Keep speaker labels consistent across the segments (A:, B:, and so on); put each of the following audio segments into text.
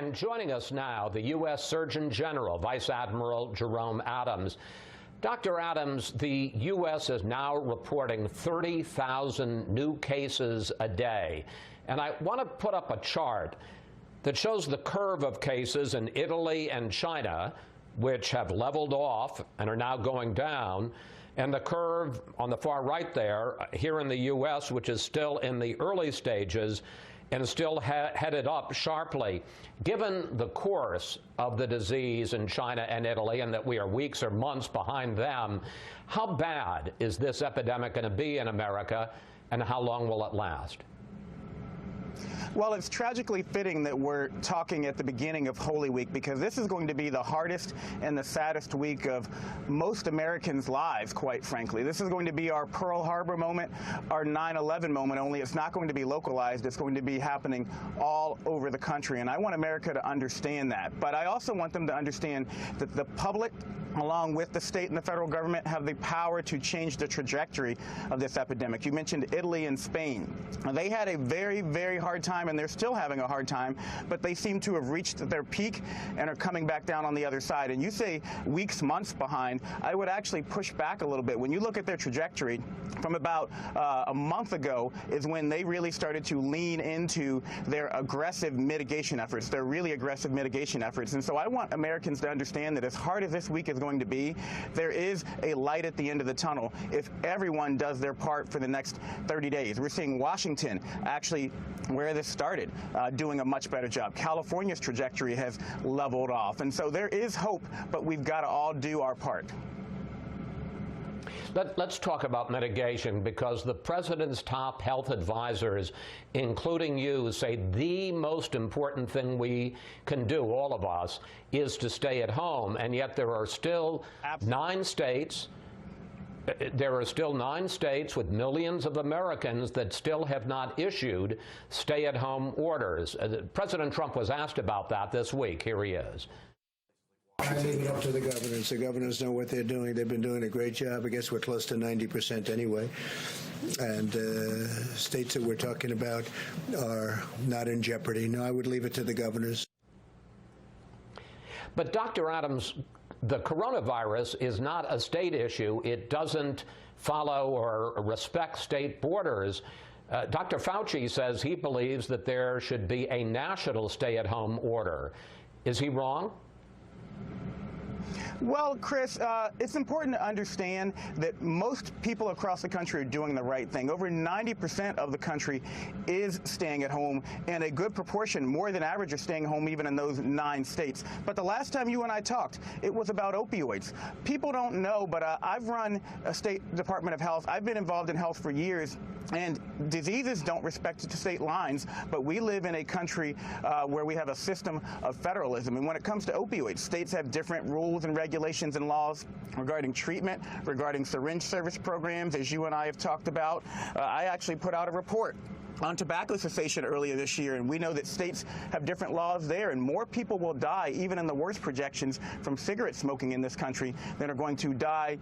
A: And joining us now, the U.S. Surgeon General, Vice Admiral Jerome Adams. Dr. Adams, the U.S. is now reporting 30,000 new cases a day. And I want to put up a chart that shows the curve of cases in Italy and China, which have leveled off and are now going down, and the curve on the far right there, here in the U.S., which is still in the early stages and still headed up sharply. Given the course of the disease in China and Italy, and that we are weeks or months behind them, how bad is this epidemic going to be in America, and how long will it last?
B: Well, it's tragically fitting that we're talking at the beginning of Holy Week, because this is going to be the hardest and the saddest week of most Americans' lives, quite frankly. This is going to be our Pearl Harbor moment, our 9/11 moment, only it's not going to be localized. It's going to be happening all over the country, and I want America to understand that. But I also want them to understand that the public, along with the state and the federal government, have the power to change the trajectory of this epidemic. You mentioned Italy and Spain. They had a very, very hard time, and they're still having a hard time, but they seem to have reached their peak and are coming back down on the other side. And you say weeks, months behind. I would actually push back a little bit. When you look at their trajectory, from about a month ago is when they really started to lean into their aggressive mitigation efforts, their really aggressive mitigation efforts. And so I want Americans to understand that as hard as this week is going to be, there is a light at the end of the tunnel if everyone does their part for the next 30 days. We're seeing Washington, actually where this started, doing a much better job. California's trajectory has leveled off. And so there is hope, but we've got to all do our part.
A: Let's talk about mitigation, because the president's top health advisors, including you, say the most important thing we can do, all of us, is to stay at home. And yet there are still 9 states. There are still 9 states with millions of Americans that still have not issued stay-at-home orders. President Trump was asked about that this week. Here he is.
C: I leave it up to the governors. The governors know what they're doing. They've been doing a great job. I guess we're close to 90% anyway. And states that we're talking about are not in jeopardy. No, I would leave it to the governors.
A: But Dr. Adams, the coronavirus is not a state issue. It doesn't follow or respect state borders. Dr. Fauci says he believes that there should be a national stay-at-home order. Is he wrong?
B: Well, Chris, it's important to understand that most people across the country are doing the right thing. Over 90% of the country is staying at home, and a good proportion, more than average, are staying home even in those 9 states. But the last time you and I talked, it was about opioids. People don't know, but I've run a state Department of Health. I've been involved in health for years, and diseases don't respect state lines, but we live in a country where we have a system of federalism. And when it comes to opioids, states have different rules and regulations and laws regarding treatment, regarding syringe service programs, as you and I have talked about. I actually put out a report on tobacco cessation earlier this year, and we know that states have different laws there, and more people will die, even in the worst projections, from cigarette smoking in this country than are going to die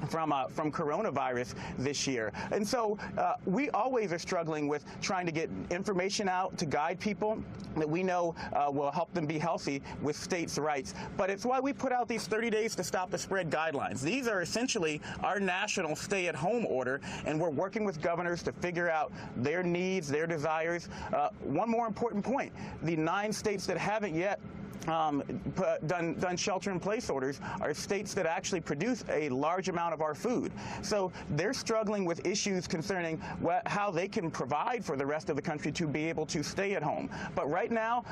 B: from coronavirus this year. And so we always are struggling with trying to get information out to guide people that we know will help them be healthy with states' rights. But it's why we put out these 30 days to stop the spread guidelines. These are essentially our national stay-at-home order, and we're working with governors to figure out their needs, their desires. One more important point, the 9 states that haven't yet done shelter-in-place orders are states that actually produce a large amount of our food. So they're struggling with issues concerning how they can provide for the rest of the country to be able to stay at home. But right now,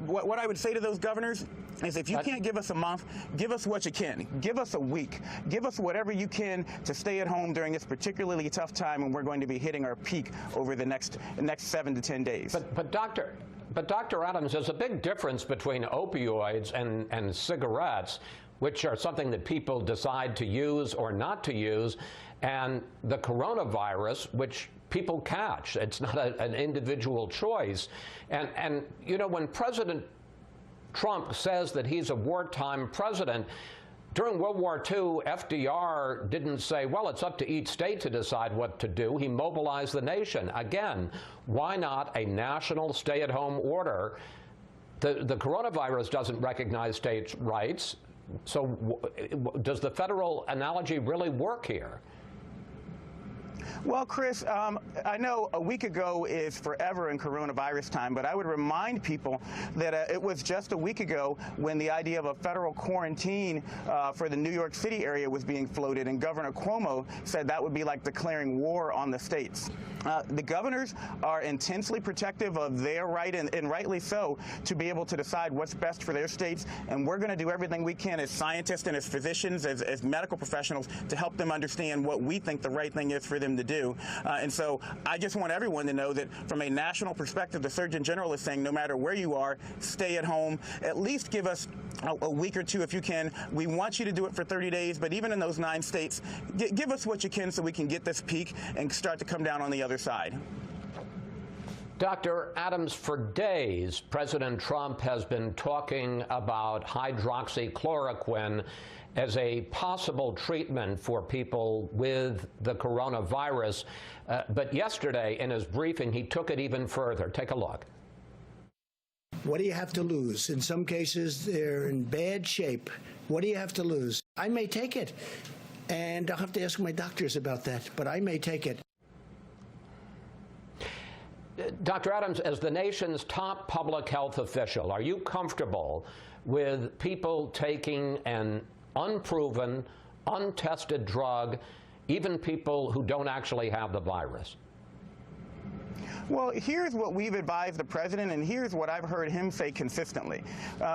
B: what I would say to those governors is, if you can't give us a month, give us what you can. Give us a week. Give us whatever you can to stay at home during this particularly tough time when we're going to be hitting our peak over the next 7 to 10 days.
A: But Dr. Adams, there's a big difference between opioids and cigarettes, which are something that people decide to use or not to use, and the coronavirus, which people catch. It's not an individual choice. And you know, when President Trump says that he's a wartime president, during World War II, FDR didn't say, well, it's up to each state to decide what to do. He mobilized the nation. Again, why not a national stay-at-home order the coronavirus doesn't recognize states' rights. So does the federal analogy really work here?
B: Well, Chris, I know a week ago is forever in coronavirus time, but I would remind people that it was just a week ago when the idea of a federal quarantine for the New York City area was being floated, and Governor Cuomo said that would be like declaring war on the states. The governors are intensely protective of their right, and rightly so, to be able to decide what's best for their states, and we're going to do everything we can as scientists and as physicians, as medical professionals, to help them understand what we think the right thing is for them to do. And so I just want everyone to know that from a national perspective, the Surgeon General is saying no matter where you are, stay at home. At least give us a week or two if you can. We want you to do it for 30 days, but even in those 9 states, give us what you can so we can get this peak and start to come down on the other side.
A: Dr. Adams, for days, President Trump has been talking about hydroxychloroquine as a possible treatment for people with the coronavirus. But yesterday, in his briefing, he took it even further. Take a look.
C: What do you have to lose? In some cases, they're in bad shape. What do you have to lose? I may take it, and I'll have to ask my doctors about that, but I may take it.
A: Dr. Adams, as the nation's top public health official, are you comfortable with people taking an unproven, untested drug, even people who don't actually have the virus?
B: Well, here's what we've advised the president, and here's what I've heard him say consistently.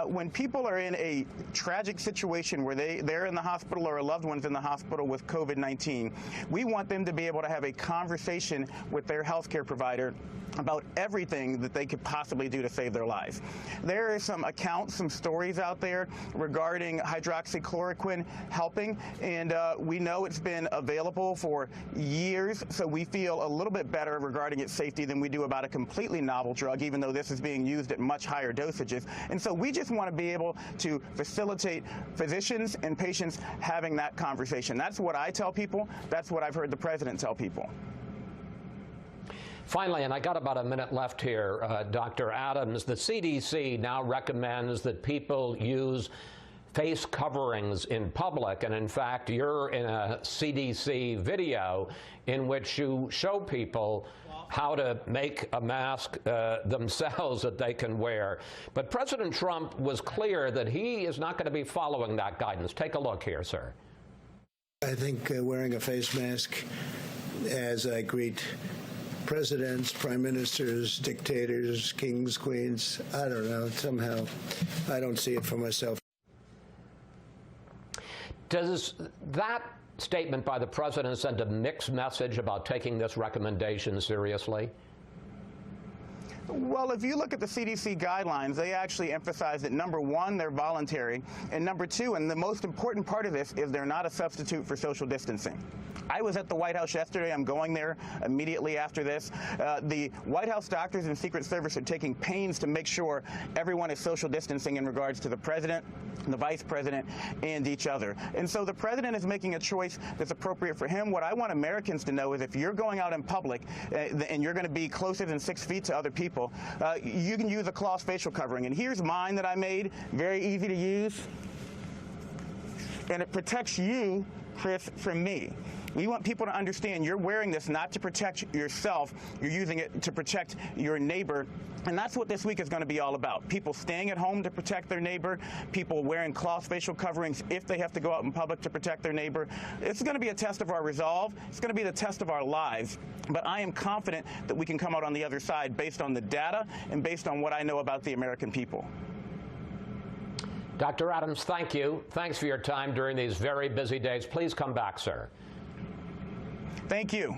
B: When people are in a tragic situation where they're in the hospital or a loved one's in the hospital with COVID-19, we want them to be able to have a conversation with their healthcare provider about everything that they could possibly do to save their lives. There are some accounts, some stories out there regarding hydroxychloroquine helping, and we know it's been available for years, so we feel a little bit better regarding its safety than we do about a completely novel drug, even though this is being used at much higher dosages. And so we just want to be able to facilitate physicians and patients having that conversation. That's what I tell people. That's what I've heard the president tell people.
A: Finally, and I got about a minute left here, Dr. Adams, the CDC now recommends that people use face coverings in public, and in fact, you're in a CDC video in which you show people how to make a mask themselves that they can wear. But President Trump was clear that he is not going to be following that guidance. Take a look here, sir.
C: I think wearing a face mask as I greet presidents, prime ministers, dictators, kings, queens, I don't know, somehow I don't see it for myself.
A: Does that statement by the president send a mixed message about taking this recommendation seriously?
B: Well, if you look at the CDC guidelines, they actually emphasize that, number one, they're voluntary, and number two, and the most important part of this, is they're not a substitute for social distancing. I was at the White House yesterday. I'm going there immediately after this. The White House doctors and Secret Service are taking pains to make sure everyone is social distancing in regards to the president, the vice president, and each other. And so the president is making a choice that's appropriate for him. What I want Americans to know is if you're going out in public and you're going to be closer than 6 feet to other people, you can use a cloth facial covering. And here's mine that I made, very easy to use. And it protects you, Chris, from me. We want people to understand you're wearing this not to protect yourself, you're using it to protect your neighbor. And that's what this week is going to be all about. People staying at home to protect their neighbor, people wearing cloth facial coverings if they have to go out in public to protect their neighbor. It's going to be a test of our resolve. It's going to be the test of our lives. But I am confident that we can come out on the other side based on the data and based on what I know about the American people.
A: Dr. Adams, thank you. Thanks for your time during these very busy days. Please come back, sir.
B: Thank you.